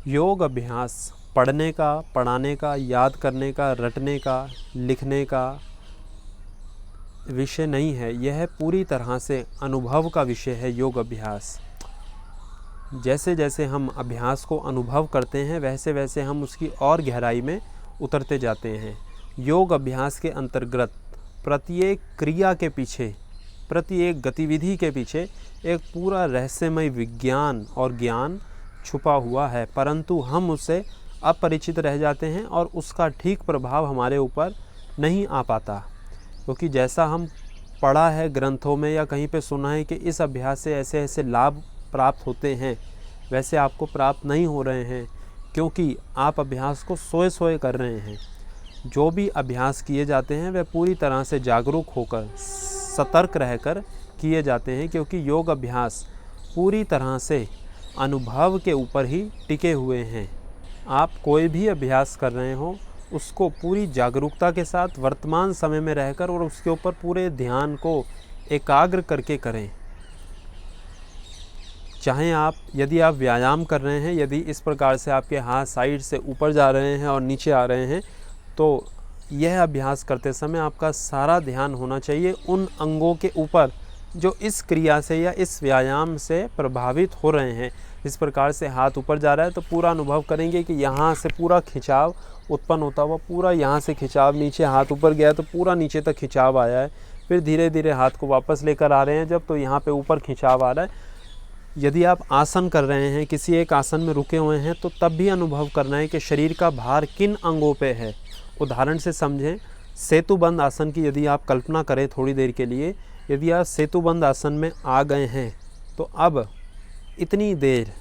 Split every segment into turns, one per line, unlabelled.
योग अभ्यास पढ़ने का, पढ़ाने का, याद करने का, रटने का, लिखने का विषय नहीं है। यह पूरी तरह से अनुभव का विषय है योग अभ्यास। जैसे जैसे हम अभ्यास को अनुभव करते हैं वैसे वैसे हम उसकी और गहराई में उतरते जाते हैं। योग अभ्यास के अंतर्गत प्रत्येक क्रिया के पीछे, प्रत्येक गतिविधि के पीछे एक पूरा रहस्यमय विज्ञान और ज्ञान छुपा हुआ है, परंतु हम उससे अपरिचित रह जाते हैं और उसका ठीक प्रभाव हमारे ऊपर नहीं आ पाता। क्योंकि जैसा हम पढ़ा है ग्रंथों में या कहीं पे सुना है कि इस अभ्यास से ऐसे ऐसे लाभ प्राप्त होते हैं, वैसे आपको प्राप्त नहीं हो रहे हैं, क्योंकि आप अभ्यास को सोए सोए कर रहे हैं। जो भी अभ्यास किए जाते हैं वह पूरी तरह से जागरूक होकर, सतर्क रहकर किए जाते हैं, क्योंकि योग अभ्यास पूरी तरह से अनुभव के ऊपर ही टिके हुए हैं। आप कोई भी अभ्यास कर रहे हो उसको पूरी जागरूकता के साथ वर्तमान समय में रहकर और उसके ऊपर पूरे ध्यान को एकाग्र करके करें। चाहे आप, यदि आप व्यायाम कर रहे हैं, यदि इस प्रकार से आपके हाथ साइड से ऊपर जा रहे हैं और नीचे आ रहे हैं, तो यह अभ्यास करते समय आपका सारा ध्यान होना चाहिए उन अंगों के ऊपर जो इस क्रिया से या इस व्यायाम से प्रभावित हो रहे हैं। इस प्रकार से हाथ ऊपर जा रहा है तो पूरा अनुभव करेंगे कि यहाँ से पूरा खिंचाव उत्पन्न होता हुआ, पूरा यहाँ से खिंचाव, नीचे हाथ ऊपर गया तो पूरा नीचे तक खिंचाव आया है। फिर धीरे धीरे हाथ को वापस लेकर आ रहे हैं जब, तो यहाँ पे ऊपर खिंचाव आ रहा है। यदि आप आसन कर रहे हैं, किसी एक आसन में रुके हुए हैं, तो तब भी अनुभव करना है कि शरीर का भार किन अंगों पे है। उदाहरण से समझें, सेतुबंद आसन की यदि आप कल्पना करें थोड़ी देर के लिए, यदि आप सेतुबंद आसन में आ गए हैं तो अब इतनी देर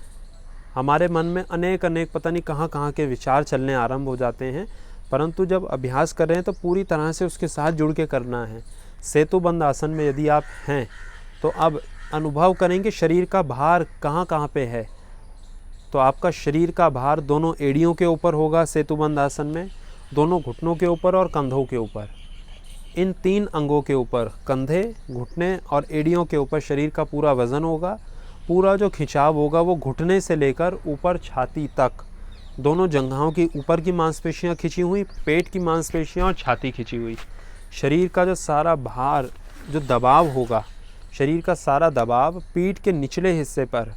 हमारे मन में अनेक अनेक पता नहीं कहाँ कहाँ के विचार चलने आरंभ हो जाते हैं, परंतु जब अभ्यास कर रहे हैं तो पूरी तरह से उसके साथ जुड़ के करना है। सेतुबंद आसन में यदि आप हैं तो अब अनुभव करेंगे शरीर का भार कहाँ कहाँ पे है। तो आपका शरीर का भार दोनों एड़ियों के ऊपर होगा सेतुबंद आसन में, दोनों घुटनों के ऊपर और कंधों के ऊपर। इन तीन अंगों के ऊपर, कंधे, घुटने और एड़ियों के ऊपर शरीर का पूरा वज़न होगा। पूरा जो खिंचाव होगा वो घुटने से लेकर ऊपर छाती तक, दोनों जंघाओं की ऊपर की मांसपेशियां खिंची हुई, पेट की मांसपेशियां और छाती खिंची हुई। शरीर का जो सारा भार, जो दबाव होगा, शरीर का सारा दबाव पीठ के निचले हिस्से पर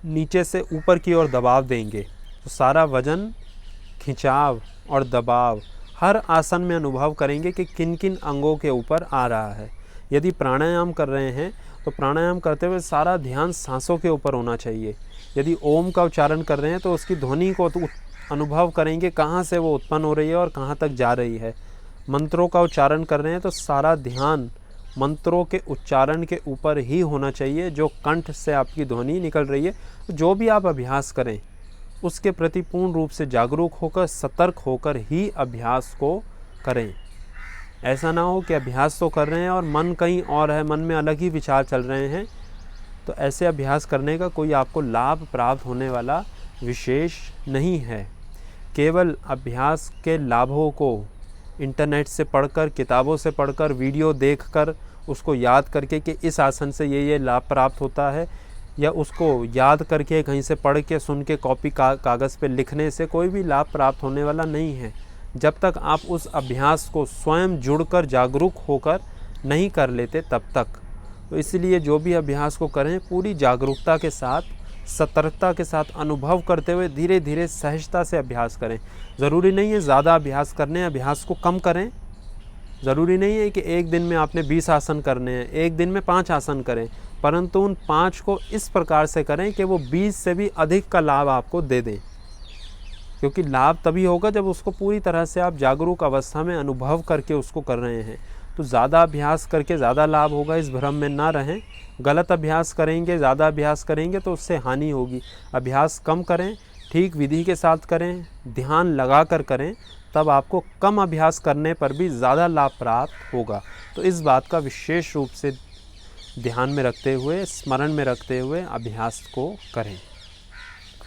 नीचे से ऊपर की ओर दबाव देंगे। तो सारा वजन, खिंचाव और दबाव हर आसन में अनुभव करेंगे कि किन किन अंगों के ऊपर आ रहा है। यदि प्राणायाम कर रहे हैं तो प्राणायाम करते हुए सारा ध्यान सांसों के ऊपर होना चाहिए। यदि ओम का उच्चारण कर रहे हैं तो उसकी ध्वनि को अनुभव करेंगे कहाँ से वो उत्पन्न हो रही है और कहाँ तक जा रही है। मंत्रों का उच्चारण कर रहे हैं तो सारा ध्यान मंत्रों के उच्चारण के ऊपर ही होना चाहिए, जो कंठ से आपकी ध्वनि निकल रही है। जो भी आप अभ्यास करें उसके प्रति पूर्ण रूप से जागरूक होकर, सतर्क होकर ही अभ्यास को करें। ऐसा ना हो कि अभ्यास तो कर रहे हैं और मन कहीं और है, मन में अलग ही विचार चल रहे हैं, तो ऐसे अभ्यास करने का कोई आपको लाभ प्राप्त होने वाला विशेष नहीं है। केवल अभ्यास के लाभों को इंटरनेट से पढ़कर, किताबों से पढ़कर, वीडियो देखकर उसको याद करके कि इस आसन से ये लाभ प्राप्त होता है, या उसको याद करके कहीं से पढ़ के, सुन के, कॉपी कागज़ पे लिखने से कोई भी लाभ प्राप्त होने वाला नहीं है, जब तक आप उस अभ्यास को स्वयं जुड़कर, जागरूक होकर नहीं कर लेते तब तक। तो इसलिए जो भी अभ्यास को करें पूरी जागरूकता के साथ, सतर्कता के साथ अनुभव करते हुए धीरे धीरे सहजता से अभ्यास करें। ज़रूरी नहीं है ज़्यादा अभ्यास करने, अभ्यास को कम करें। ज़रूरी नहीं है कि एक दिन में आपने 20 आसन करने हैं, एक दिन में 5 आसन करें, परंतु उन 5 को इस प्रकार से करें कि वो 20 से भी अधिक का लाभ आपको दे दें। क्योंकि लाभ तभी होगा जब उसको पूरी तरह से आप जागरूक अवस्था में अनुभव करके उसको कर रहे हैं। तो ज़्यादा अभ्यास करके ज़्यादा लाभ होगा, इस भ्रम में ना रहें। गलत अभ्यास करेंगे, ज़्यादा अभ्यास करेंगे तो उससे हानि होगी। अभ्यास कम करें, ठीक विधि के साथ करें, ध्यान लगा कर करें, तब आपको कम अभ्यास करने पर भी ज़्यादा लाभ प्राप्त होगा। तो इस बात का विशेष रूप से ध्यान में रखते हुए, स्मरण में रखते हुए अभ्यास को करें।